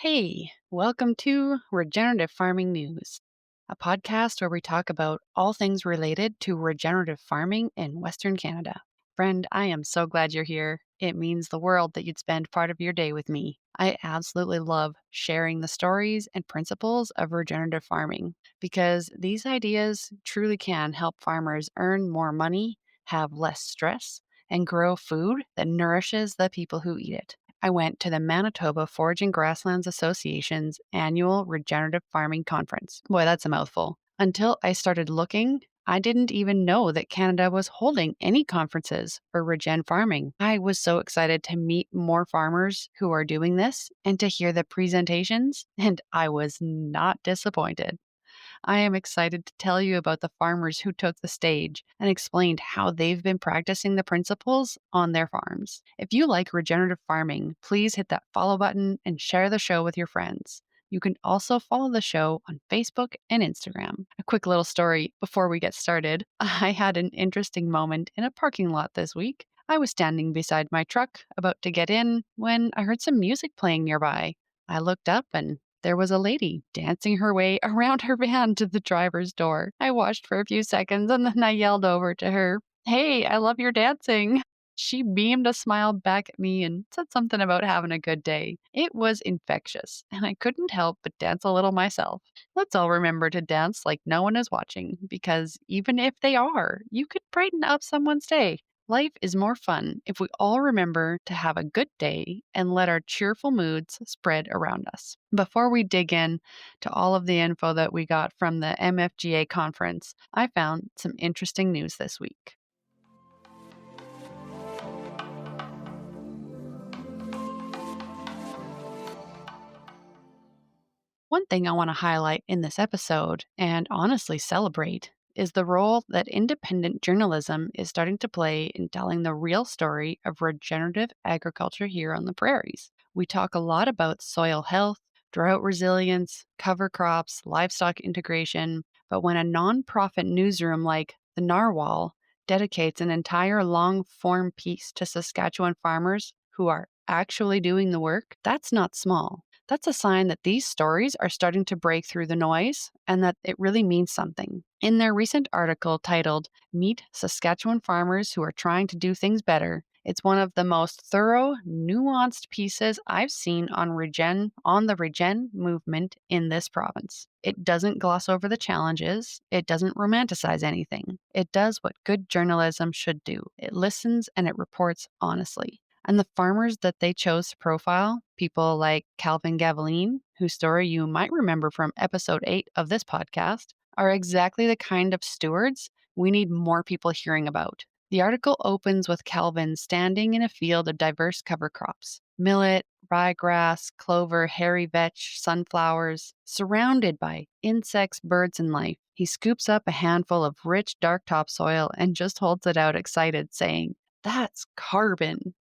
Hey, welcome to Regenerative Farming News, a podcast where we talk about all things related to regenerative farming in Western Canada. Friend, I am so glad you're here. It means the world that you'd spend part of your day with me. I absolutely love sharing the stories and principles of regenerative farming because these ideas truly can help farmers earn more money, have less stress, and grow food that nourishes the people who eat it. I went to the Manitoba Forage and Grasslands Association's annual Regenerative Farming Conference. Boy, that's a mouthful. Until I started looking, I didn't even know that Canada was holding any conferences for regen farming. I was so excited to meet more farmers who are doing this and to hear the presentations, and I was not disappointed. I am excited to tell you about the farmers who took the stage and explained how they've been practicing the principles on their farms. If you like regenerative farming, please hit that follow button and share the show with your friends. You can also follow the show on Facebook and Instagram. A quick little story before we get started. I had an interesting moment in a parking lot this week. I was standing beside my truck, about to get in, when I heard some music playing nearby. I looked up and there was a lady dancing her way around her van to the driver's door. I watched for a few seconds and then I yelled over to her, "Hey, I love your dancing." She beamed a smile back at me and said something about having a good day. It was infectious, and I couldn't help but dance a little myself. Let's all remember to dance like no one is watching, because even if they are, you could brighten up someone's day. Life is more fun if we all remember to have a good day and let our cheerful moods spread around us. Before we dig in to all of the info that we got from the MFGA conference, I found some interesting news this week. One thing I want to highlight in this episode, and honestly celebrate, is the role that independent journalism is starting to play in telling the real story of regenerative agriculture here on the prairies. We talk a lot about soil health, drought resilience, cover crops, livestock integration, but when a nonprofit newsroom like the Narwhal dedicates an entire long form piece to Saskatchewan farmers who are actually doing the work, that's not small. That's a sign that these stories are starting to break through the noise and that it really means something. In their recent article titled Meet Saskatchewan Farmers Who Are Trying to Do Things Better, it's one of the most thorough, nuanced pieces I've seen on the regen movement in this province. It doesn't gloss over the challenges, it doesn't romanticize anything. It does what good journalism should do. It listens and it reports honestly. And the farmers that they chose to profile, people like Calvin Gavelin, whose story you might remember from episode 8 of this podcast, are exactly the kind of stewards we need more people hearing about. The article opens with Calvin standing in a field of diverse cover crops: millet, ryegrass, clover, hairy vetch, sunflowers, surrounded by insects, birds, and life. He scoops up a handful of rich, dark topsoil and just holds it out excited, saying, "That's carbon."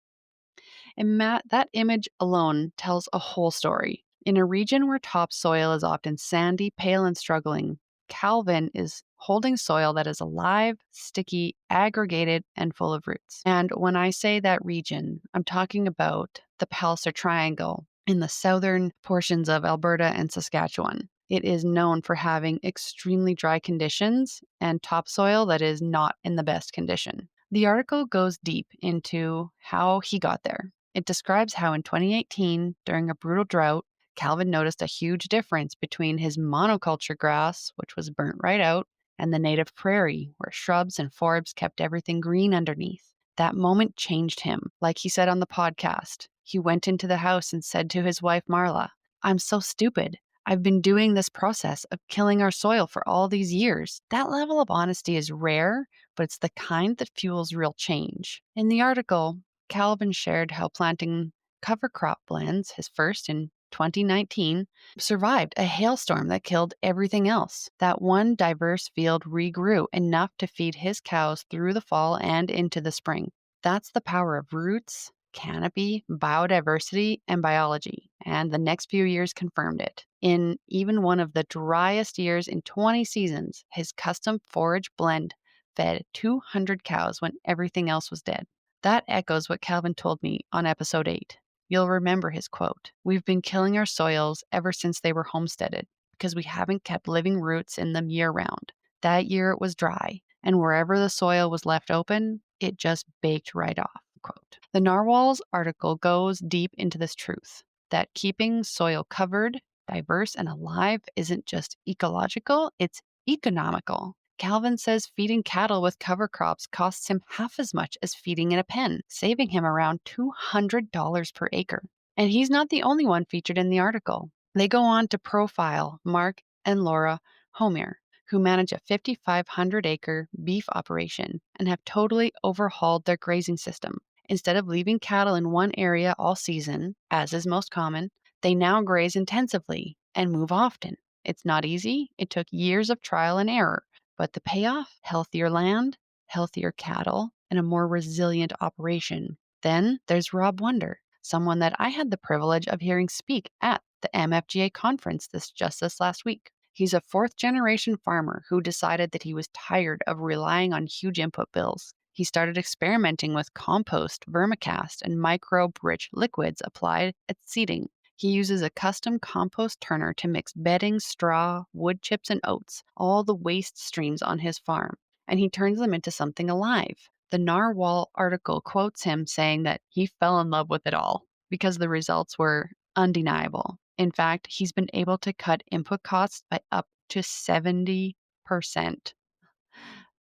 And that image alone tells a whole story. In a region where topsoil is often sandy, pale, and struggling, Calvin is holding soil that is alive, sticky, aggregated, and full of roots. And when I say that region, I'm talking about the Palliser Triangle in the southern portions of Alberta and Saskatchewan. It is known for having extremely dry conditions and topsoil that is not in the best condition. The article goes deep into how he got there. It describes how in 2018, during a brutal drought, Calvin noticed a huge difference between his monoculture grass, which was burnt right out, and the native prairie, where shrubs and forbs kept everything green underneath. That moment changed him. Like he said on the podcast, he went into the house and said to his wife, Marla, "I'm so stupid. I've been doing this process of killing our soil for all these years." That level of honesty is rare, but it's the kind that fuels real change. In the article, Calvin shared how planting cover crop blends, his first in 2019, survived a hailstorm that killed everything else. That one diverse field regrew enough to feed his cows through the fall and into the spring. That's the power of roots, canopy, biodiversity, and biology, and the next few years confirmed it. In even one of the driest years in 20 seasons, his custom forage blend fed 200 cows when everything else was dead. That echoes what Calvin told me on episode 8. You'll remember his quote: "We've been killing our soils ever since they were homesteaded because we haven't kept living roots in them year round. That year it was dry, and wherever the soil was left open, it just baked right off." Quote. The Narwhal's article goes deep into this truth that keeping soil covered, diverse, and alive isn't just ecological, it's economical. Calvin says feeding cattle with cover crops costs him half as much as feeding in a pen, saving him around $200 per acre. And he's not the only one featured in the article. They go on to profile Mark and Laura Hoimer, who manage a 5,500-acre beef operation and have totally overhauled their grazing system. Instead of leaving cattle in one area all season, as is most common, they now graze intensively and move often. It's not easy. It took years of trial and error. But the payoff: healthier land, healthier cattle, and a more resilient operation. Then there's Rob Wunder, someone that I had the privilege of hearing speak at the MFGA conference this last week. He's a fourth-generation farmer who decided that he was tired of relying on huge input bills. He started experimenting with compost, vermicast, and microbe-rich liquids applied at seeding. He uses a custom compost turner to mix bedding, straw, wood chips, and oats, all the waste streams on his farm, and he turns them into something alive. The Narwhal article quotes him saying that he fell in love with it all because the results were undeniable. In fact, he's been able to cut input costs by up to 70%.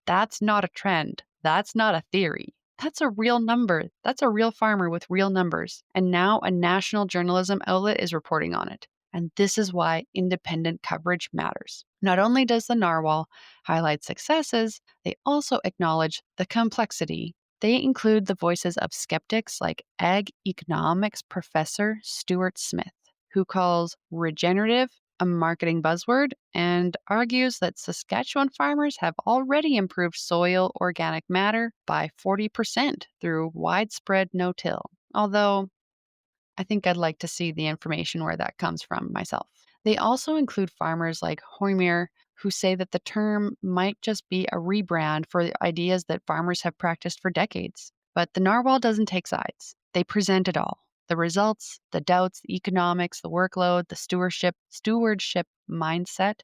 That's not a trend. That's not a theory. That's a real number. That's a real farmer with real numbers. And now a national journalism outlet is reporting on it. And this is why independent coverage matters. Not only does the Narwhal highlight successes, they also acknowledge the complexity. They include the voices of skeptics like ag economics professor Stuart Smith, who calls regenerative a marketing buzzword and argues that Saskatchewan farmers have already improved soil organic matter by 40% through widespread no-till. Although I think I'd like to see the information where that comes from myself. They also include farmers like Hoimer, who say that the term might just be a rebrand for the ideas that farmers have practiced for decades. But the Narwhal doesn't take sides. They present it all: the results, the doubts, the economics, the workload, the stewardship mindset,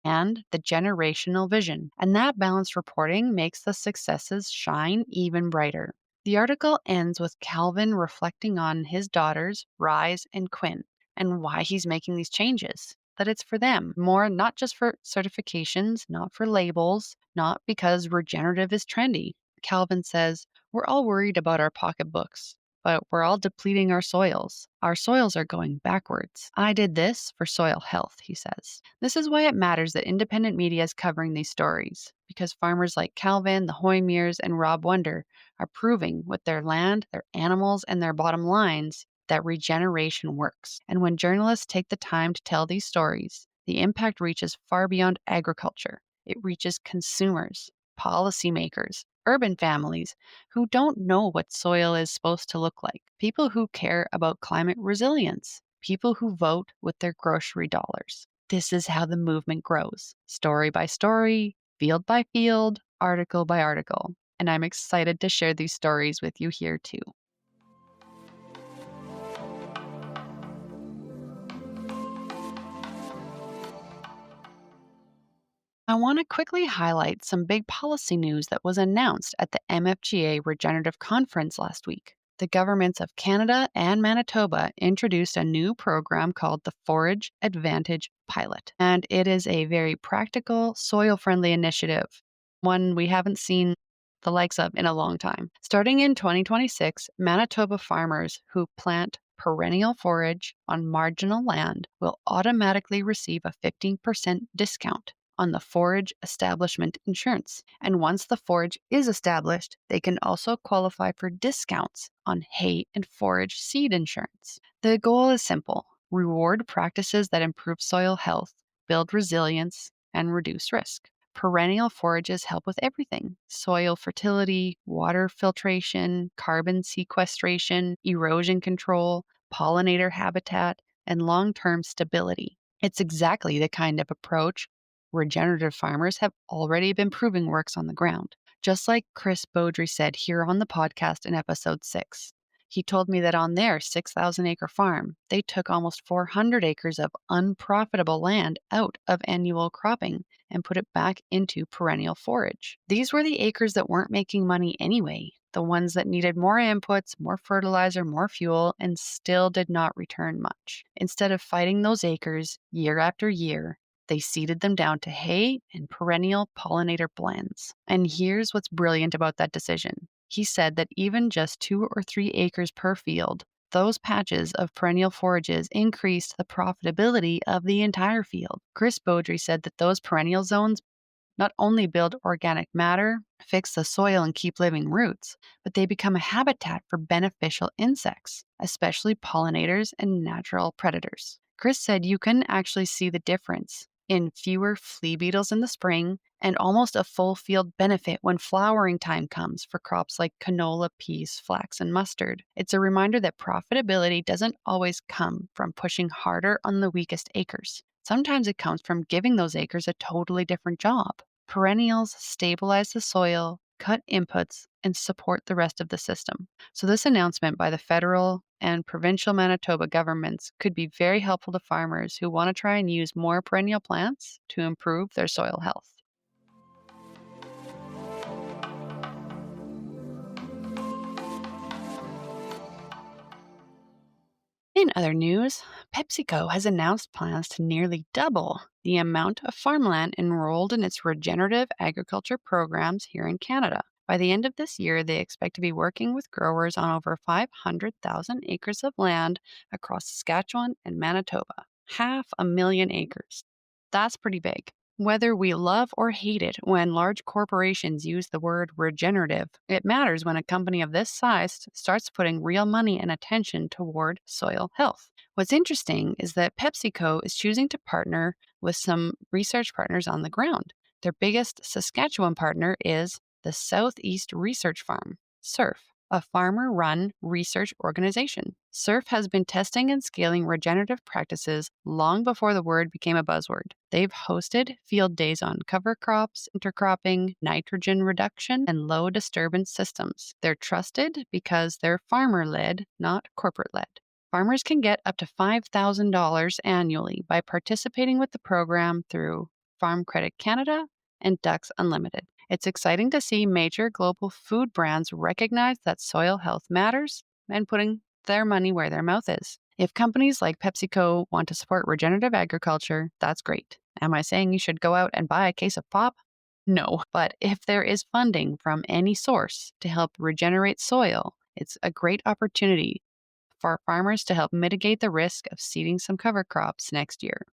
and the generational vision. And that balanced reporting makes the successes shine even brighter. The article ends with Calvin reflecting on his daughters, Rise and Quinn, and why he's making these changes. That it's for them, more not just for certifications, not for labels, not because regenerative is trendy. Calvin says, "We're all worried about our pocketbooks, but we're all depleting our soils. Our soils are going backwards. I did this for soil health," he says. This is why it matters that independent media is covering these stories, because farmers like Calvin, the Hoymers, and Rob Wunder are proving with their land, their animals, and their bottom lines that regeneration works. And when journalists take the time to tell these stories, the impact reaches far beyond agriculture. It reaches consumers, policymakers, urban families who don't know what soil is supposed to look like, people who care about climate resilience, people who vote with their grocery dollars. This is how the movement grows, story by story, field by field, article by article. And I'm excited to share these stories with you here too. I want to quickly highlight some big policy news that was announced at the MFGA Regenerative Conference last week. The governments of Canada and Manitoba introduced a new program called the Forage Advantage Pilot, and it is a very practical, soil-friendly initiative, one we haven't seen the likes of in a long time. Starting in 2026, Manitoba farmers who plant perennial forage on marginal land will automatically receive a 15% discount on the forage establishment insurance. And once the forage is established, they can also qualify for discounts on hay and forage seed insurance. The goal is simple: reward practices that improve soil health, build resilience, and reduce risk. Perennial forages help with everything: soil fertility, water filtration, carbon sequestration, erosion control, pollinator habitat, and long-term stability. It's exactly the kind of approach regenerative farmers have already been proving works on the ground, just like Chris Beaudry said here on the podcast in episode 6. He told me that on their 6,000-acre farm, they took almost 400 acres of unprofitable land out of annual cropping and put it back into perennial forage. These were the acres that weren't making money anyway, the ones that needed more inputs, more fertilizer, more fuel, and still did not return much. Instead of fighting those acres year after year, they seeded them down to hay and perennial pollinator blends. And here's what's brilliant about that decision. He said that even just 2 or 3 acres per field, those patches of perennial forages increased the profitability of the entire field. Chris Beaudry said that those perennial zones not only build organic matter, fix the soil, and keep living roots, but they become a habitat for beneficial insects, especially pollinators and natural predators. Chris said you can actually see the difference in fewer flea beetles in the spring and almost a full field benefit when flowering time comes for crops like canola, peas, flax, and mustard. It's a reminder that profitability doesn't always come from pushing harder on the weakest acres. Sometimes it comes from giving those acres a totally different job. Perennials stabilize the soil, cut inputs, and support the rest of the system. So, this announcement by the federal and provincial Manitoba governments could be very helpful to farmers who want to try and use more perennial plants to improve their soil health. In other news, PepsiCo has announced plans to nearly double the amount of farmland enrolled in its regenerative agriculture programs here in Canada. By the end of this year, they expect to be working with growers on over 500,000 acres of land across Saskatchewan and Manitoba. 500,000 acres. That's pretty big. Whether we love or hate it when large corporations use the word regenerative, it matters when a company of this size starts putting real money and attention toward soil health. What's interesting is that PepsiCo is choosing to partner with some research partners on the ground. Their biggest Saskatchewan partner is the Southeast Research Farm, SURF, a farmer run research organization. SURF has been testing and scaling regenerative practices long before the word became a buzzword. They've hosted field days on cover crops, intercropping, nitrogen reduction, and low disturbance systems. They're trusted because they're farmer led, not corporate led. Farmers can get up to $5,000 annually by participating with the program through Farm Credit Canada and Ducks Unlimited. It's exciting to see major global food brands recognize that soil health matters and putting their money where their mouth is. If companies like PepsiCo want to support regenerative agriculture, that's great. Am I saying you should go out and buy a case of pop? No. But if there is funding from any source to help regenerate soil, it's a great opportunity for farmers to help mitigate the risk of seeding some cover crops next year.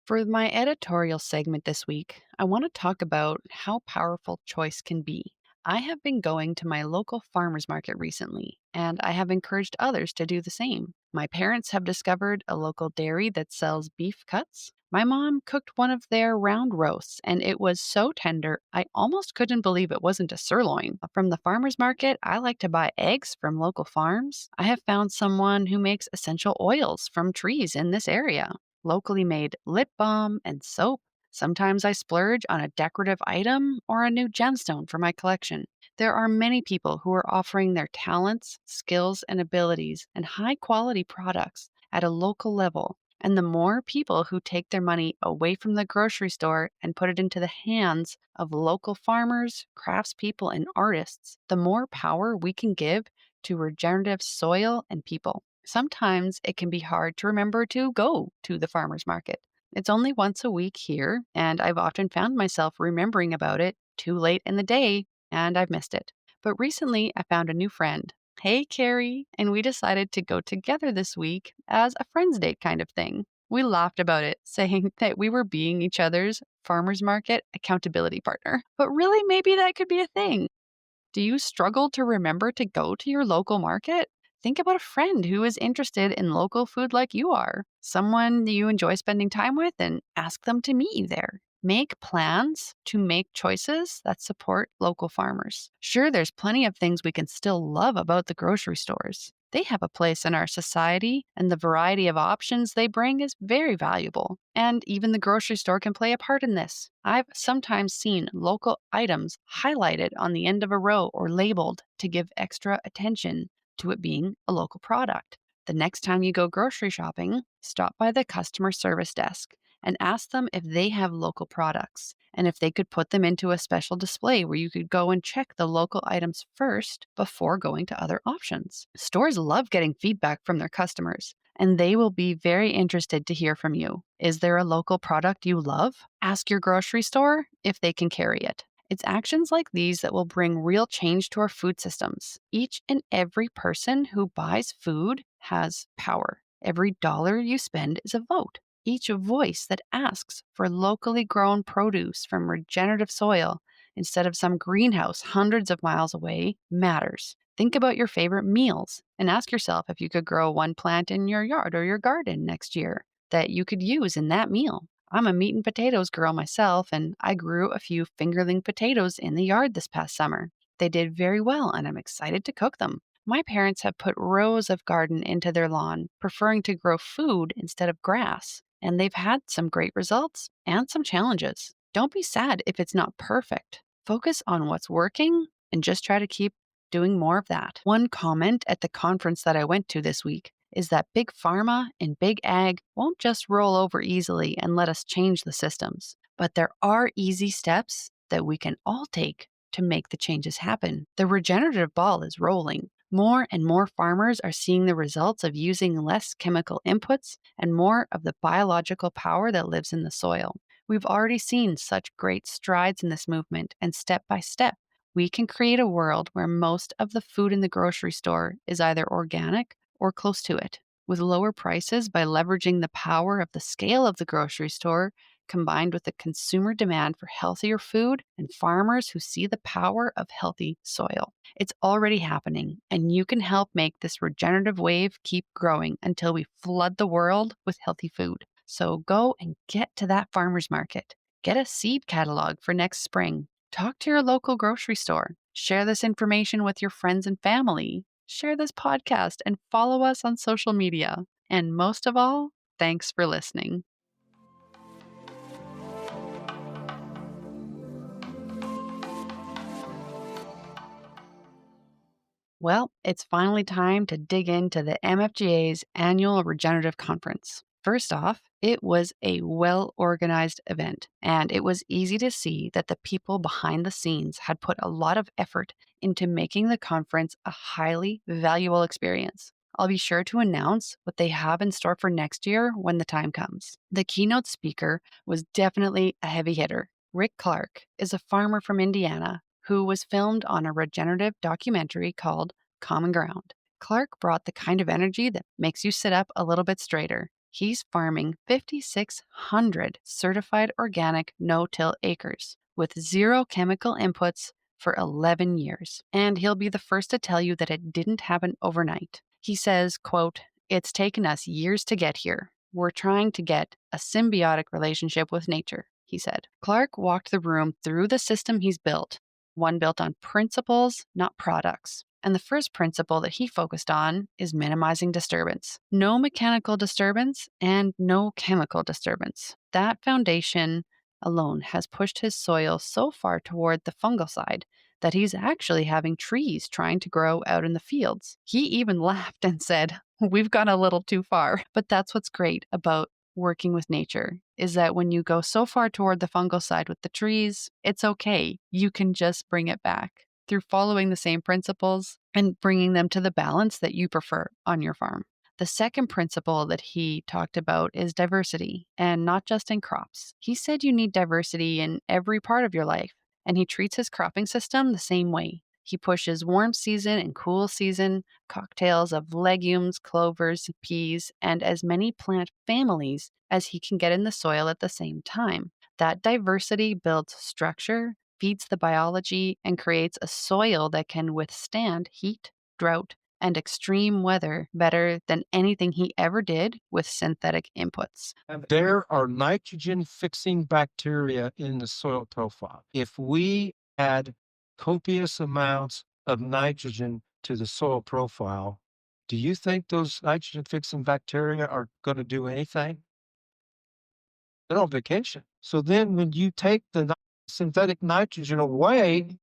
For my editorial segment this week, I want to talk about how powerful choice can be. I have been going to my local farmers market recently, and I have encouraged others to do the same. My parents have discovered a local dairy that sells beef cuts. My mom cooked one of their round roasts, and it was so tender, I almost couldn't believe it wasn't a sirloin. From the farmers market, I like to buy eggs from local farms. I have found someone who makes essential oils from trees in this area, locally made lip balm and soap. Sometimes I splurge on a decorative item or a new gemstone for my collection. There are many people who are offering their talents, skills, and abilities and high quality products at a local level. And the more people who take their money away from the grocery store and put it into the hands of local farmers, craftspeople, and artists, the more power we can give to regenerative soil and people. Sometimes it can be hard to remember to go to the farmer's market. It's only once a week here, and I've often found myself remembering about it too late in the day, and I've missed it. But recently, I found a new friend. Hey, Carrie, and we decided to go together this week as a friend's date kind of thing. We laughed about it, saying that we were being each other's farmer's market accountability partner. But really, maybe that could be a thing. Do you struggle to remember to go to your local market? Think about a friend who is interested in local food like you are, someone that you enjoy spending time with, and ask them to meet you there. Make plans to make choices that support local farmers. Sure, there's plenty of things we can still love about the grocery stores, They have a place in our society, and the variety of options they bring is very valuable. And even the grocery store can play a part in this. I've sometimes seen local items highlighted on the end of a row or labeled to give extra attention to it being a local product. The next time you go grocery shopping, stop by the customer service desk and ask them if they have local products and if they could put them into a special display where you could go and check the local items first before going to other options. Stores love getting feedback from their customers, and they will be very interested to hear from you. Is there a local product you love? Ask your grocery store if they can carry it. It's actions like these that will bring real change to our food systems. Each and every person who buys food has power. Every dollar you spend is a vote. Each voice that asks for locally grown produce from regenerative soil instead of some greenhouse hundreds of miles away matters. Think about your favorite meals and ask yourself if you could grow one plant in your yard or your garden next year that you could use in that meal. I'm a meat and potatoes girl myself, and I grew a few fingerling potatoes in the yard this past summer. They did very well, and I'm excited to cook them. My parents have put rows of garden into their lawn, preferring to grow food instead of grass, and they've had some great results and some challenges. Don't be sad if it's not perfect. Focus on what's working and just try to keep doing more of that. One comment at the conference that I went to this week is that big pharma and big ag won't just roll over easily and let us change the systems, but there are easy steps that we can all take to make the changes happen. The regenerative ball is rolling. More and more farmers are seeing the results of using less chemical inputs and more of the biological power that lives in the soil. We've already seen such great strides in this movement, and step by step, we can create a world where most of the food in the grocery store is either organic or close to it. With lower prices by leveraging the power of the scale of the grocery store, combined with the consumer demand for healthier food and farmers who see the power of healthy soil. It's already happening, and you can help make this regenerative wave keep growing until we flood the world with healthy food. So go and get to that farmer's market. Get a seed catalog for next spring. Talk to your local grocery store. Share this information with your friends and family. Share this podcast and follow us on social media. And most of all, thanks for listening. Well, it's finally time to dig into the MFGA's annual Regenerative Conference. First off, it was a well organized event, and it was easy to see that the people behind the scenes had put a lot of effort into making the conference a highly valuable experience. I'll be sure to announce what they have in store for next year when the time comes. The keynote speaker was definitely a heavy hitter. Rick Clark is a farmer from Indiana who was filmed on a regenerative documentary called Common Ground. Clark brought the kind of energy that makes you sit up a little bit straighter. He's farming 5,600 certified organic no-till acres with zero chemical inputs for 11 years. And he'll be the first to tell you that it didn't happen overnight. He says, quote, "It's taken us years to get here. We're trying to get a symbiotic relationship with nature," he said. Clark walked the room through the system he's built, one built on principles, not products. And the first principle that he focused on is minimizing disturbance. No mechanical disturbance and no chemical disturbance. That foundation alone has pushed his soil so far toward the fungal side that he's actually having trees trying to grow out in the fields. He even laughed and said, "We've gone a little too far." But that's what's great about working with nature, is that when you go so far toward the fungal side with the trees, it's okay. You can just bring it back through following the same principles and bringing them to the balance that you prefer on your farm. The second principle that he talked about is diversity, and not just in crops. He said you need diversity in every part of your life, and he treats his cropping system the same way. He pushes warm season and cool season cocktails of legumes, clovers, peas, and as many plant families as he can get in the soil at the same time. That diversity builds structure, feeds the biology, and creates a soil that can withstand heat, drought, and extreme weather better than anything he ever did with synthetic inputs. And there are nitrogen fixing bacteria in the soil profile. If we add copious amounts of nitrogen to the soil profile, Do you think those nitrogen fixing bacteria are going to do anything? They're on vacation. So then when you take the synthetic nitrogen away,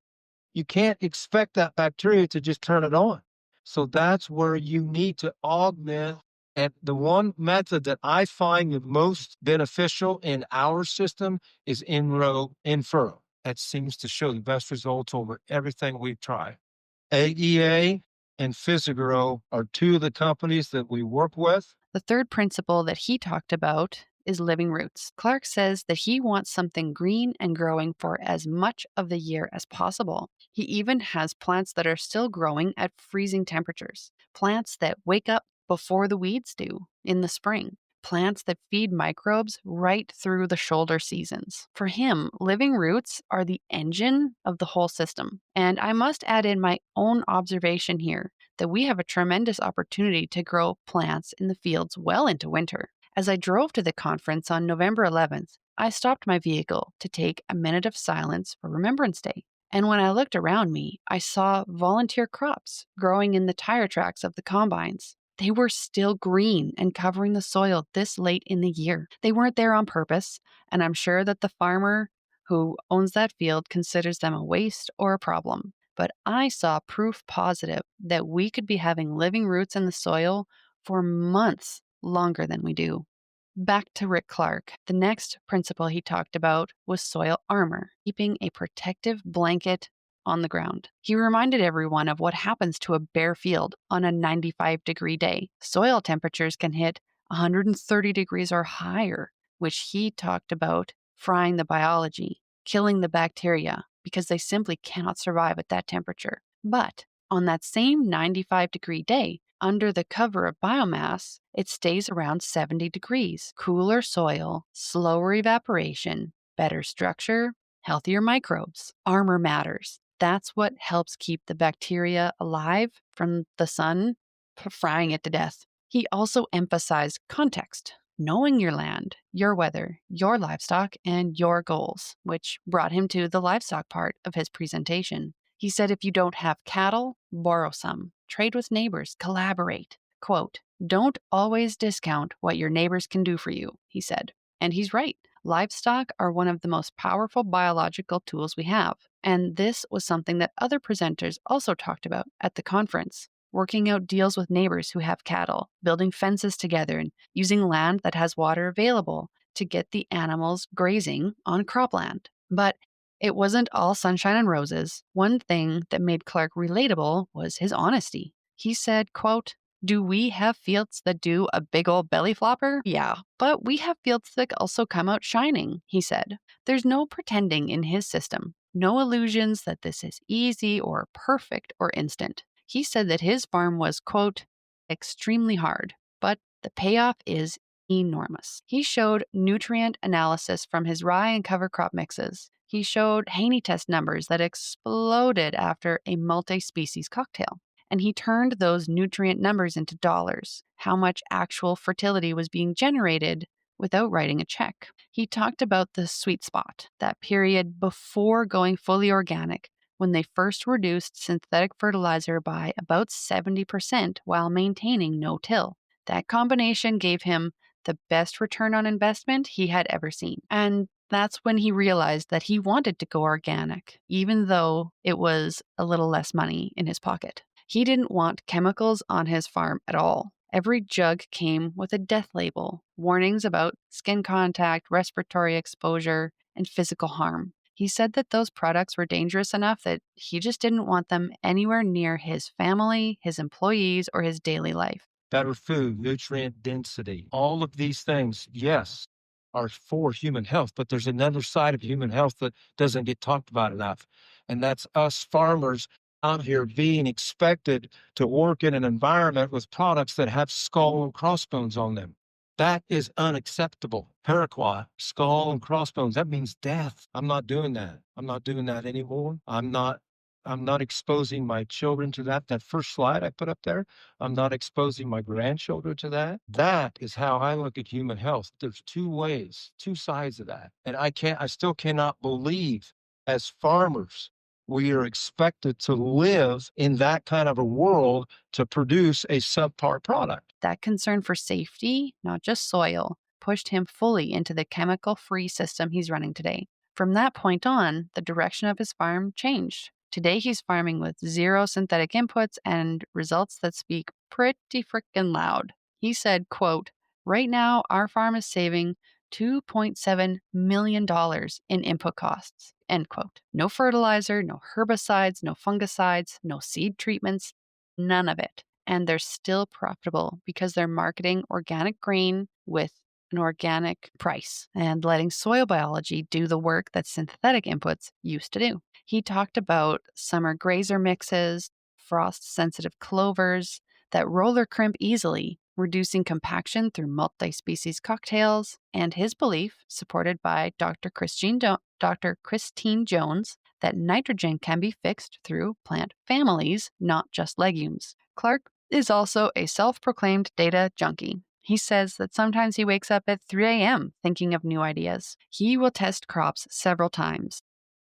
you can't expect that bacteria to just turn it on. So that's where you need to augment. And the one method that I find the most beneficial in our system is in row, in furrow. That seems to show the best results over everything we've tried. AEA and Physigrow are two of the companies that we work with. The third principle that he talked about is living roots. Clark says that he wants something green and growing for as much of the year as possible. He even has plants that are still growing at freezing temperatures, plants that wake up before the weeds do in the spring, plants that feed microbes right through the shoulder seasons. For him, living roots are the engine of the whole system. And I must add in my own observation here that we have a tremendous opportunity to grow plants in the fields well into winter. As I drove to the conference on November 11th, I stopped my vehicle to take a minute of silence for Remembrance Day. And when I looked around me, I saw volunteer crops growing in the tire tracks of the combines. They were still green and covering the soil this late in the year. They weren't there on purpose, and I'm sure that the farmer who owns that field considers them a waste or a problem. But I saw proof positive that we could be having living roots in the soil for months longer than we do. Back to Rick Clark. The next principle he talked about was soil armor, keeping a protective blanket on the ground. He reminded everyone of what happens to a bare field on a 95-degree day. Soil temperatures can hit 130 degrees or higher, which he talked about frying the biology, killing the bacteria, because they simply cannot survive at that temperature. But on that same 95-degree day, under the cover of biomass, it stays around 70 degrees. Cooler soil, slower evaporation, better structure, healthier microbes. Armor matters. That's what helps keep the bacteria alive from the sun, frying it to death. He also emphasized context, knowing your land, your weather, your livestock, and your goals, which brought him to the livestock part of his presentation. He said if you don't have cattle, borrow some, trade with neighbors, collaborate. Quote, don't always discount what your neighbors can do for you, he said. And he's right. Livestock are one of the most powerful biological tools we have. And this was something that other presenters also talked about at the conference. Working out deals with neighbors who have cattle, building fences together, and using land that has water available to get the animals grazing on cropland. But it wasn't all sunshine and roses. One thing that made Clark relatable was his honesty. He said, quote, do we have fields that do a big old belly flopper? Yeah, but we have fields that also come out shining, he said. There's no pretending in his system, no illusions that this is easy or perfect or instant. He said that his farm was, quote, extremely hard, but the payoff is enormous. He showed nutrient analysis from his rye and cover crop mixes. He showed Haney test numbers that exploded after a multi species cocktail. And he turned those nutrient numbers into dollars, how much actual fertility was being generated without writing a check. He talked about the sweet spot, that period before going fully organic, when they first reduced synthetic fertilizer by about 70% while maintaining no till. That combination gave him the best return on investment he had ever seen. And that's when he realized that he wanted to go organic, even though it was a little less money in his pocket. He didn't want chemicals on his farm at all. Every jug came with a death label, warnings about skin contact, respiratory exposure, and physical harm. He said that those products were dangerous enough that he just didn't want them anywhere near his family, his employees, or his daily life. Better food, nutrient density, all of these things, yes, are for human health, but there's another side of human health that doesn't get talked about enough. And that's us farmers out here being expected to work in an environment with products that have skull and crossbones on them. That is unacceptable. Paraquat, skull and crossbones, that means death. I'm not doing that. I'm not doing that anymore. I'm not exposing my children to that. That first slide I put up there, I'm not exposing my grandchildren to that. That is how I look at human health. There's two ways, two sides of that. And I still cannot believe as farmers We are expected to live in that kind of a world to produce a subpar product. That concern for safety, not just soil, pushed him fully into the chemical free system he's running today. From that point on, the direction of his farm changed. Today, he's farming with zero synthetic inputs and results that speak pretty frickin' loud. He said, quote, "Right now, our farm is saving $2.7 million in input costs." End quote. No fertilizer, no herbicides, no fungicides, no seed treatments, none of it. And they're still profitable because they're marketing organic grain with an organic price and letting soil biology do the work that synthetic inputs used to do. He talked about summer grazer mixes, frost sensitive clovers that roller crimp easily, reducing compaction through multi species cocktails, and his belief, supported by Dr. Christine Jones, that nitrogen can be fixed through plant families, not just legumes. Clark is also a self proclaimed data junkie. He says that sometimes he wakes up at 3 a.m. thinking of new ideas. He will test crops several times.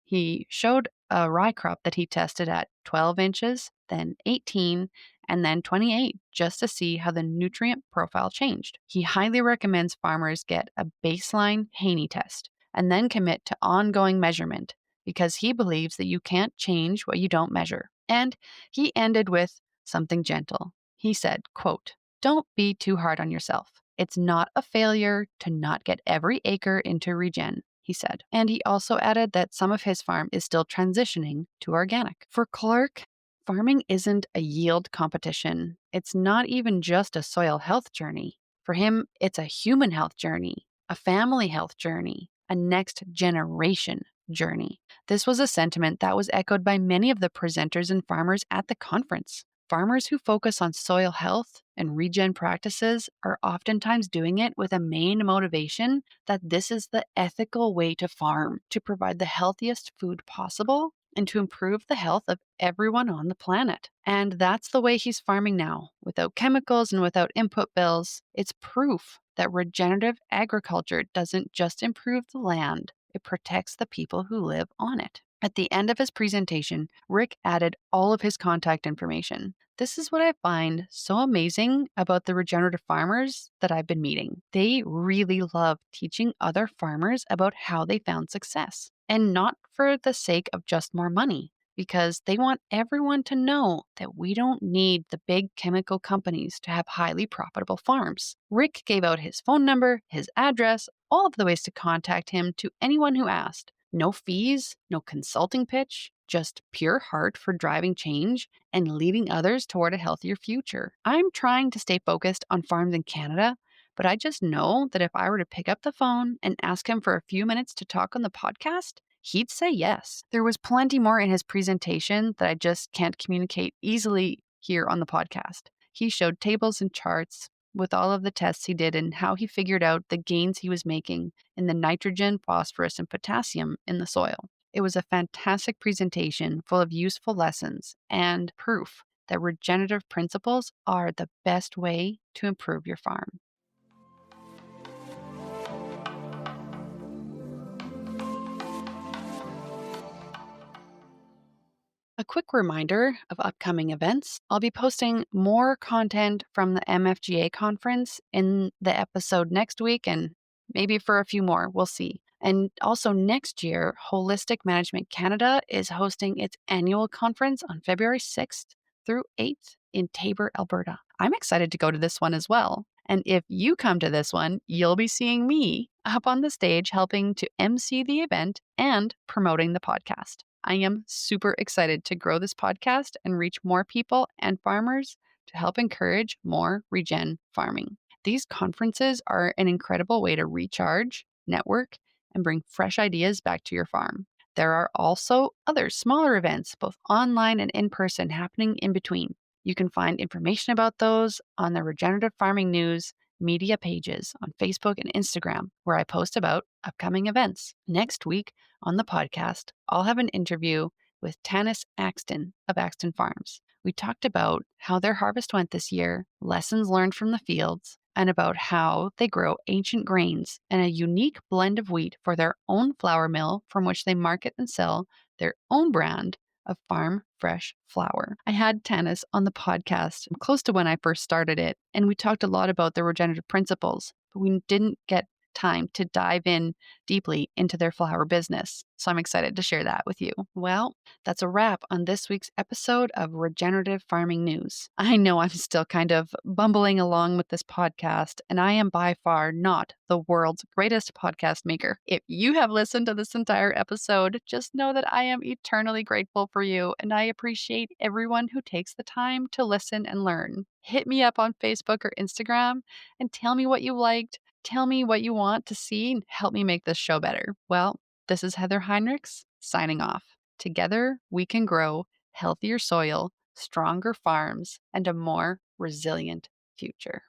He showed a rye crop that he tested at 12 inches, then 18, and then 28 just to see how the nutrient profile changed. He highly recommends farmers get a baseline Haney test and then commit to ongoing measurement because he believes that you can't change what you don't measure. And he ended with something gentle. He said, quote, "Don't be too hard on yourself. It's not a failure to not get every acre into regen," he said. And he also added that some of his farm is still transitioning to organic. For Clark, farming isn't a yield competition. It's not even just a soil health journey. For him, it's a human health journey, a family health journey, a next generation journey. This was a sentiment that was echoed by many of the presenters and farmers at the conference. Farmers who focus on soil health and regen practices are oftentimes doing it with a main motivation that this is the ethical way to farm, to provide the healthiest food possible, and to improve the health of everyone on the planet. And that's the way he's farming now, without chemicals and without input bills. It's proof that regenerative agriculture doesn't just improve the land, it protects the people who live on it. At the end of his presentation, Rick added all of his contact information. This is what I find so amazing about the regenerative farmers that I've been meeting. They really love teaching other farmers about how they found success, and not for the sake of just more money, because they want everyone to know that we don't need the big chemical companies to have highly profitable farms. Rick gave out his phone number, his address, all of the ways to contact him to anyone who asked. No fees, no consulting pitch, just pure heart for driving change and leading others toward a healthier future. I'm trying to stay focused on farms in Canada, but I just know that if I were to pick up the phone and ask him for a few minutes to talk on the podcast, he'd say yes. There was plenty more in his presentation that I just can't communicate easily here on the podcast. He showed tables and charts with all of the tests he did and how he figured out the gains he was making in the nitrogen, phosphorus, and potassium in the soil. It was a fantastic presentation full of useful lessons and proof that regenerative principles are the best way to improve your farm. A quick reminder of upcoming events. I'll be posting more content from the MFGA conference in the episode next week and maybe for a few more. We'll see. And also next year, Holistic Management Canada is hosting its annual conference on February 6th through 8th in Taber, Alberta. I'm excited to go to this one as well. And if you come to this one, you'll be seeing me up on the stage helping to MC the event and promoting the podcast. I am super excited to grow this podcast and reach more people and farmers to help encourage more regen farming. These conferences are an incredible way to recharge, network, and bring fresh ideas back to your farm. There are also other smaller events, both online and in person, happening in between. You can find information about those on the Regenerative Farming News media pages on Facebook and Instagram, where I post about upcoming events. Next week on the podcast, I'll have an interview with Tanis Axten of Axten Farms. We talked about how their harvest went this year, lessons learned from the fields, and about how they grow ancient grains and a unique blend of wheat for their own flour mill from which they market and sell their own brand of farm fresh flour. I had Tanis on the podcast close to when I first started it, and we talked a lot about the regenerative principles, but we didn't get time to dive in deeply into their flower business. So I'm excited to share that with you. Well, that's a wrap on this week's episode of Regenerative Farming News. I know I'm still kind of bumbling along with this podcast, and I am by far not the world's greatest podcast maker. If you have listened to this entire episode, just know that I am eternally grateful for you, and I appreciate everyone who takes the time to listen and learn. Hit me up on Facebook or Instagram and tell me what you liked. Tell me what you want to see and help me make this show better. Well, this is Heather Heinrichs signing off. Together, we can grow healthier soil, stronger farms, and a more resilient future.